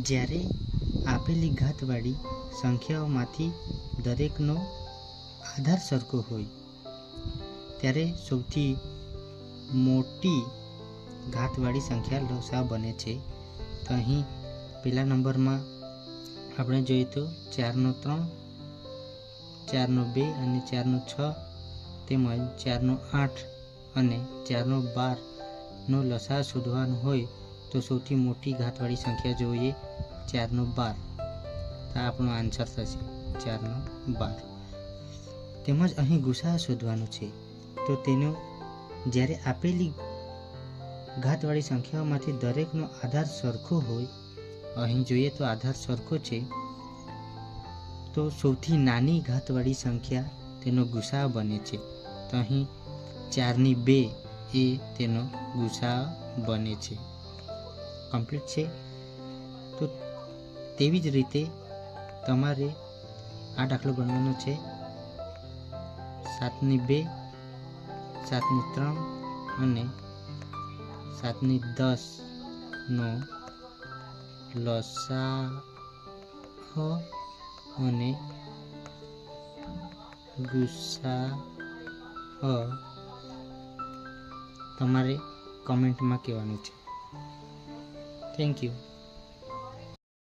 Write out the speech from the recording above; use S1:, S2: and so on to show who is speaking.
S1: જ્યારે આપેલી ઘાતવાળી સંખ્યાઓમાંથી દરેકનો આધાર સરખો હોય ત્યારે સૌથી મોટી ઘાતવાળી સંખ્યા લસાઅ બને છે. તો અહીં પહેલા નંબરમાં આપણે જોઈએ તો 4 નો 3, 4 નો 2 અને 4 નો 6 તેમજ 4 નો 8 અને 4 નો 12 નો લસાઅ શોધવાનો હોય તો સૌથી મોટી ઘાતવાળી સંખ્યા જોઈએ 4 નો 12. તો આપણો આન્સર થશે 4 નો 12. તેમજ અહીં ગુસાઅ શોધવાનો છે તો તેનો જ્યારે આપેલી ઘાતવાળી સંખ્યાઓમાંથી દરેકનો આધાર સરખો હોય, અહીં જોઈએ તો આધાર સરખો છે તો સૌથી નાની ઘાતવાળી સંખ્યા તેનો ગુસાઅ બને છે. તો અહીં 4 ની 2 એ તેનો ગુસાઅ બને છે. કમ્પ્લીટ છે. તો તેવી જ રીતે તમારે આ દાખલો ગણવાનો છે 7 ની 2, 7 ની 3 અને 7 ની 10 નો લસાઅ અને ગુસાઅ તમારે કમેન્ટમાં કહેવાનું છે. Thank you.